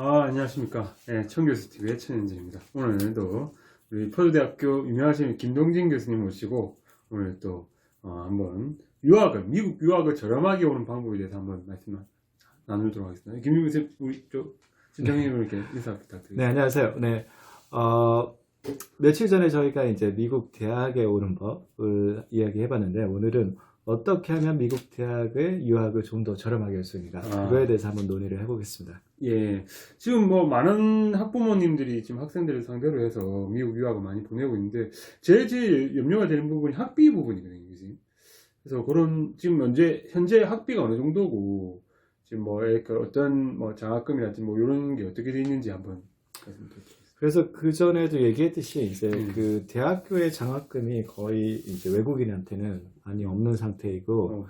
안녕하십니까. 네, 청교수TV의 천현진입니다. 오늘도 우리 퍼듀대학교 유명하신 김동진 교수님 모시고 오늘 또 한번 미국 유학을 저렴하게 오는 방법에 대해서 한번 말씀 나누도록 하겠습니다. 김 교수님, 우리 진정님 이렇게 인사 부탁드립니다. 네, 안녕하세요. 네, 며칠 전에 저희가 이제 미국 대학에 오는 법을 이야기해봤는데, 오늘은 어떻게 하면 미국 대학의 유학을 좀 더 저렴하게 할 수 있는가, 그거에 대해서 한번 논의를 해보겠습니다. 예, 지금 뭐 많은 학부모님들이 지금 학생들을 상대로 해서 미국 유학을 많이 보내고 있는데, 제일 염려가 되는 부분이 학비 부분이거든요, 그지? 그래서 지금 현재 학비가 어느 정도고, 지금 어떤 장학금이라든지 이런 게 어떻게 돼 있는지 한번 말씀드리겠습니다. 그래서 그 전에도 얘기했듯이 이제 그 대학교의 장학금이 거의 이제 외국인한테는 많이 없는 상태이고,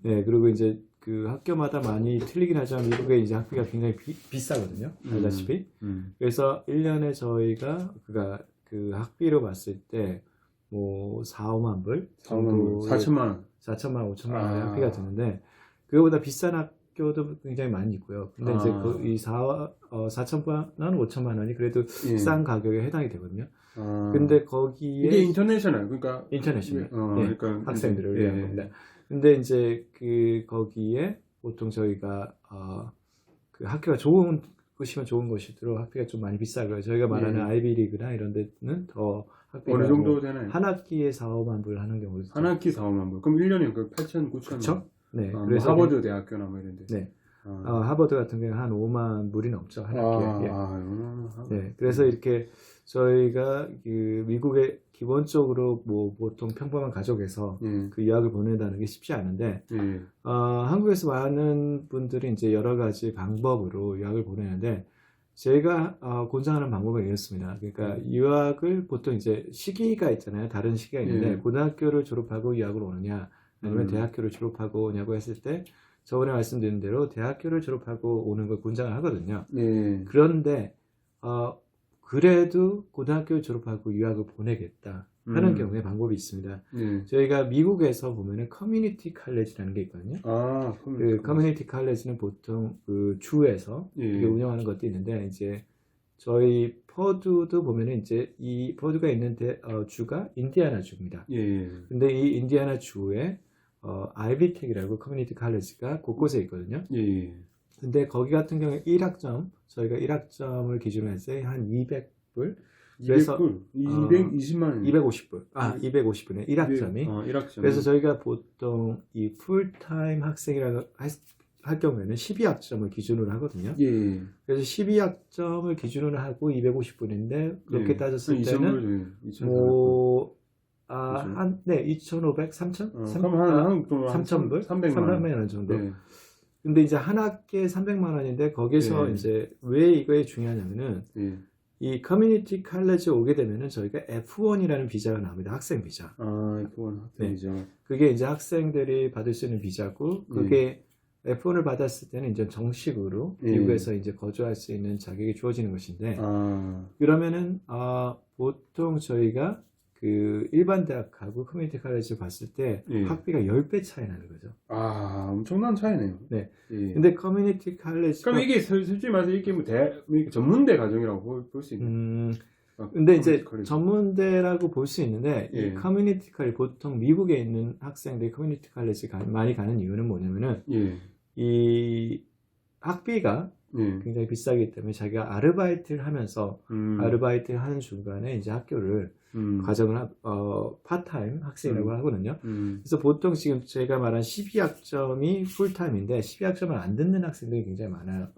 네, 그리고 이제 그 학교마다 많이 틀리긴 하지만 미국의 이제 학비가 굉장히 비싸거든요. 알다시피. 그래서 1년에 저희가 그 학비로 봤을 때 뭐 4, 5만 불 정도, 4천만 원, 4천만, 5천만 원의 학비가 드는데, 그거보다 비싼 학교도 굉장히 많이 있고요. 근데 이제 이 4천만 원, 5천만 원이 그래도 싼 가격에 해당이 되거든요. 근데 거기에 이게 인터내셔널, 그러니까 인터내셔널, 그러니까 학생들을 위한 겁니다. 근데 이제 거기에 보통 저희가 그 학교가 좋은 곳이면 좋은 곳이도록 학비가 좀 많이 비싸고요. 저희가 말하는 아이비리그나 이런 데는 더 학비가 어느 정도 되나요? 한 학기에 4, 5만 불 하는 경우도 한 학기 4, 5만 불. 그럼 1년에 8천, 9천. 그렇죠? 네. 그래서 하버드 대학교나 이런 데. 네. 하버드 같은 경우는 한 5만 불이 넘죠, 한 학기에. 네. 그래서 이렇게 저희가 그 미국에 기본적으로 뭐 보통 평범한 가족에서 그 유학을 보낸다는 게 쉽지 않은데, 한국에서 많은 분들이 이제 여러 가지 방법으로 유학을 보내는데, 제가 권장하는 방법은 이렇습니다. 그러니까 유학을 보통 이제 시기가 있잖아요. 다른 시기가 있는데, 고등학교를 졸업하고 유학을 오느냐, 아니면 대학교를 졸업하고 오냐고 했을 때, 저번에 말씀드린 대로 대학교를 졸업하고 오는 걸 권장을 하거든요. 그런데 그래도 고등학교를 졸업하고 유학을 보내겠다 하는 경우에 방법이 있습니다. 저희가 미국에서 보면은 커뮤니티 칼리지라는 게 있거든요. 그 커뮤니티 칼리지는 보통 그 주에서 운영하는 것도 있는데, 이제 저희 퍼두도 보면은 이제 이 퍼두가 있는 주가 인디애나 주입니다. 근데 이 인디애나 주에 아이비텍이라고 커뮤니티 칼리지가 곳곳에 있거든요. 근데 거기 같은 경우에 1학점, 저희가 1학점을 기준으로 해서 한 200불. 200불? 220만 원. 250불. 250불에 1학점이. 1학점. 그래서 저희가 보통 이 풀타임 학생이라고 할 경우에는 12학점을 기준으로 하거든요. 그래서 12학점을 기준으로 하고 250불인데, 그렇게 따졌을 때는 뭐 2,500, 3,000? 3,000불? 300만 원 정도. 근데 이제 한 학기에 300만 원인데, 거기서 이제 왜 이거에 중요하냐면은, 이 커뮤니티 칼리지 오게 되면은 저희가 F1이라는 비자가 나옵니다. 학생 비자. F1 학생 비자. 그게 이제 학생들이 받을 수 있는 비자고, 그게 F1을 받았을 때는 이제 정식으로 미국에서 이제 거주할 수 있는 자격이 주어지는 것인데, 그러면은 보통 저희가 그 일반 대학하고 커뮤니티 칼리지를 봤을 때 학비가 10배 차이 나는 거죠. 엄청난 차이네요. 네. 근데 커뮤니티 칼리지, 그럼 이게 솔직히 말해서 이게 뭐 전문대 과정이라고 볼 수 있나요? 근데 이제 전문대라고 볼 수 있는데, 이 커뮤니티 칼리지, 보통 미국에 있는 학생들이 커뮤니티 칼리지 많이 가는 이유는 뭐냐면은, 이 학비가 굉장히 비싸기 때문에 자기가 아르바이트를 하면서 아르바이트를 하는 중간에 이제 학교를 과정을 파타임 학생이라고 하거든요. 그래서 보통 지금 제가 말한 12학점이 풀타임인데 12학점을 안 듣는 학생들이 굉장히 많아요.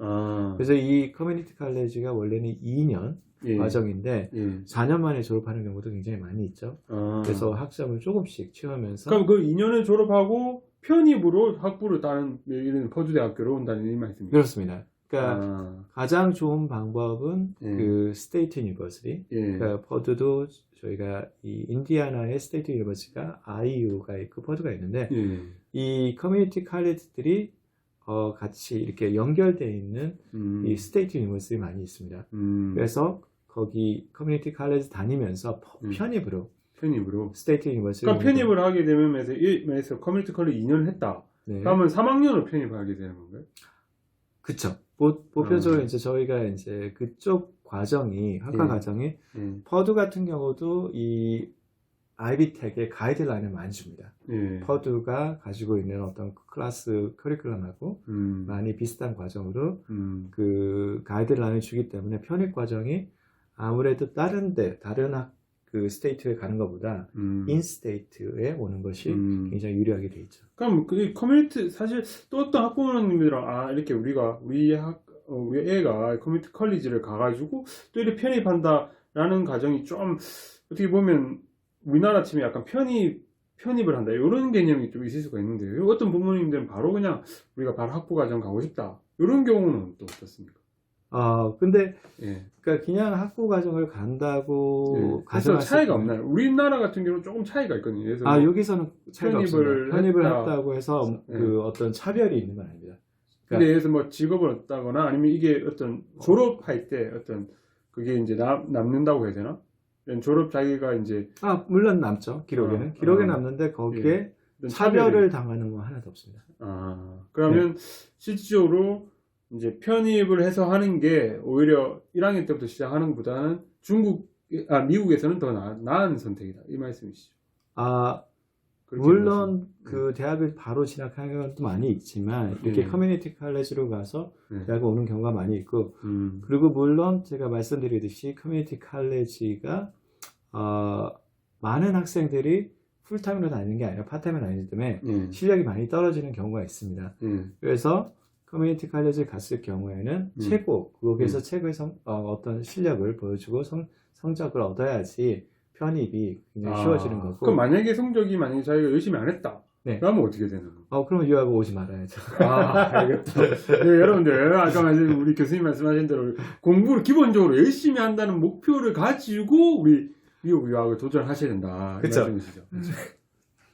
그래서 이 커뮤니티 칼리지가 원래는 2년 과정인데 4년 만에 졸업하는 경우도 굉장히 많이 있죠. 그래서 학점을 조금씩 채우면서, 그럼 그 2년을 졸업하고 편입으로 학부를 다른 퍼듀대학교로 온다는 이 말씀입니다. 그렇습니다. 그러니까 가장 좋은 방법은 그 스테이트 유니버시티. 그러니까 퍼두도 저희가 이 인디애나의 스테이트 유니버시티가 IU가 있고 퍼두가 있는데, 이 커뮤니티 칼리지들이 같이 이렇게 연결되어 있는 이 스테이트 유니버시티 많이 있습니다. 그래서 거기 커뮤니티 칼리지 다니면서 편입으로 스테이트 유니버시티. 그러니까 편입을 하게 되면 매에서 커뮤니티 칼리지 2년을 했다. 그러면 3학년으로 편입을 하게 되는 건가요? 그쵸. 보편적으로 이제 저희가 이제 그쪽 과정이 학과 과정이 퍼두 같은 경우도 이 아이비텍의 가이드라인을 많이 줍니다. 퍼두가 가지고 있는 어떤 클래스 커리큘럼하고 많이 비슷한 과정으로 그 가이드라인을 주기 때문에 편입 과정이 아무래도 다른 그 스테이트에 가는 것보다 인스테이트에 오는 것이 굉장히 유리하게 돼 있죠. 그럼 그 커뮤니티 사실 또 어떤 학부모님들은 이렇게 우리 애가 커뮤니티 컬리지를 가가지고 또 이렇게 편입한다라는 가정이 좀 어떻게 보면 우리나라 치면 약간 편입을 한다 이런 개념이 좀 있을 수가 있는데 어떤 부모님들은 바로 그냥 우리가 바로 학부 과정 가고 싶다 이런 경우는 또 어떻습니까? 근데 그러니까 그냥 학부 과정을 간다고 그래서 차이가 없나요? 우리나라 같은 경우는 조금 차이가 있거든요. 그래서 여기서는 차이가 없습니다. 편입을 했다고 해서 그 어떤 차별이 있는 건 아닙니다. 근데 그래서 뭐 직업을 얻다거나 아니면 이게 어떤 졸업할 때 어떤 그게 이제 남는다고 해야 되나? 졸업 자기가 이제 물론 남죠. 기록에 남는데 거기에 차별을 당하는 건 하나도 없습니다. 그러면 실질적으로 이제 편입을 해서 하는 게 오히려 1학년 때부터 시작하는 것보다는 미국에서는 더 나은 선택이다 이 말씀이시죠? 물론 그 대학을 바로 진학하는 것도 많이 있지만 이렇게 커뮤니티 칼레지로 가서 대학을 오는 경우가 많이 있고 그리고 물론 제가 말씀드리듯이 커뮤니티 칼레지가 많은 학생들이 풀타임으로 다니는 게 아니라 파타임으로 다니기 때문에 실력이 많이 떨어지는 경우가 있습니다. 그래서 커뮤니티 칼레지에 갔을 경우에는 거기에서 최고의 어떤 실력을 보여주고 성적을 얻어야지 편입이 굉장히 쉬워지는 거고. 그럼 만약에 자기가 열심히 안 했다. 그러면 어떻게 되는 거예요? 그러면 유학을 오지 말아야죠. 알겠다. 여러분들, 아까 우리 교수님 말씀하신 대로 공부를 기본적으로 열심히 한다는 목표를 가지고 우리 미국 유학을 도전하셔야 된다. 그쵸. 말씀이시죠.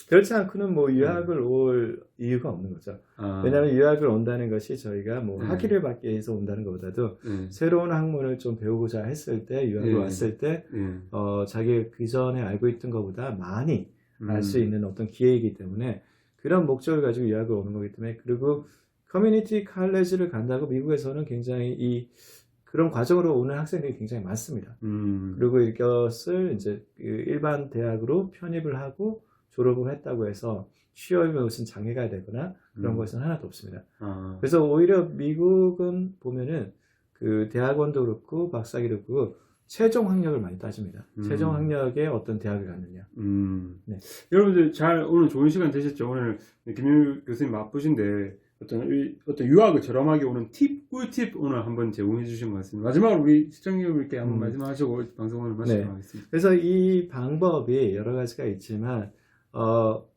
그렇지 않고는 뭐 유학을 올 이유가 없는 거죠. 왜냐하면 유학을 온다는 것이 저희가 뭐 학위를 받기 위해서 온다는 것보다도 새로운 학문을 좀 배우고자 했을 때 유학을 왔을 때 자기 그전에 알고 있던 것보다 많이 알 수 있는 어떤 기회이기 때문에 그런 목적을 가지고 유학을 오는 거기 때문에 그리고 커뮤니티 칼레지를 간다고 미국에서는 굉장히 그런 과정으로 오는 학생들이 굉장히 많습니다. 그리고 이것을 이제 일반 대학으로 편입을 하고 졸업을 했다고 해서 취업에 무슨 장애가 되거나 그런 것은 하나도 없습니다. 그래서 오히려 미국은 보면은 그 대학원도 그렇고 박사학위도 그렇고 최종 학력을 많이 따집니다. 최종 학력에 어떤 대학을 갔느냐. 여러분들 오늘 좋은 시간 되셨죠? 오늘 김윤 교수님 바쁘신데 어떤 유학을 저렴하게 오는 꿀팁 오늘 한번 제공해 주신 것 같습니다. 마지막으로 우리 시청자분들께 한번 말씀하시고 방송을 마치도록 하겠습니다. 그래서 이 방법이 여러 가지가 있지만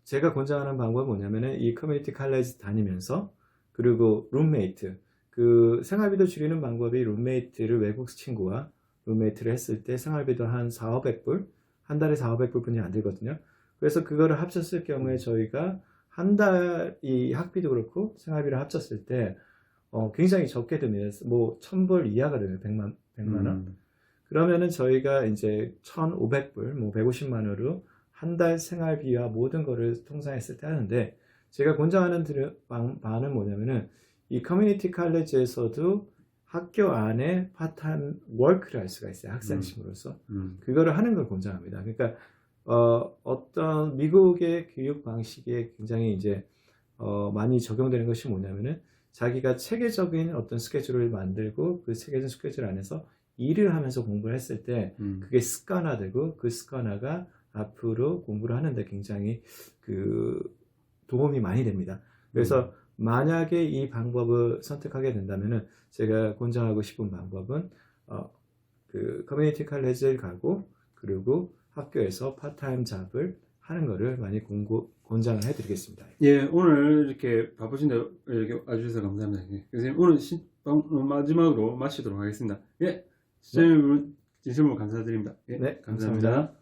제가 권장하는 방법은 뭐냐면은 이 커뮤니티 칼레지 다니면서 그리고 룸메이트 그 생활비도 줄이는 방법이 룸메이트를 외국 친구와 룸메이트를 했을 때 생활비도 한 400~500불 한 달에 400~500불 뿐이 안 들거든요. 그래서 그거를 합쳤을 경우에 저희가 한 달 이 학비도 그렇고 생활비를 합쳤을 때 굉장히 적게 듭니다. 뭐 1000불 이하가 돼요. 100만 원. 그러면은 저희가 이제 1,500불 뭐 150만 원으로 한 달 생활비와 모든 거를 통상했을 때 하는데 제가 권장하는 바는 뭐냐면은 이 커뮤니티 칼레지에서도 학교 안에 파트타임 워크를 할 수가 있어요. 학생심으로서. 그거를 하는 걸 권장합니다. 그러니까 어떤 미국의 교육 방식에 굉장히 이제 많이 적용되는 것이 뭐냐면은 자기가 체계적인 어떤 스케줄을 만들고 그 체계적인 스케줄 안에서 일을 하면서 공부를 했을 때 그게 습관화되고 그 습관화가 앞으로 공부를 하는데 굉장히 그 도움이 많이 됩니다. 그래서 만약에 이 방법을 선택하게 된다면은 제가 권장하고 싶은 방법은 그 커뮤니티 칼레지를 가고 그리고 학교에서 파트타임 잡을 하는 거를 많이 권장을 해드리겠습니다. 오늘 이렇게 바쁘신데 이렇게 와주셔서 감사합니다. 교수님 오늘 마지막으로 마치도록 하겠습니다. 시청자여러분 진심으로 감사드립니다. 네, 감사합니다.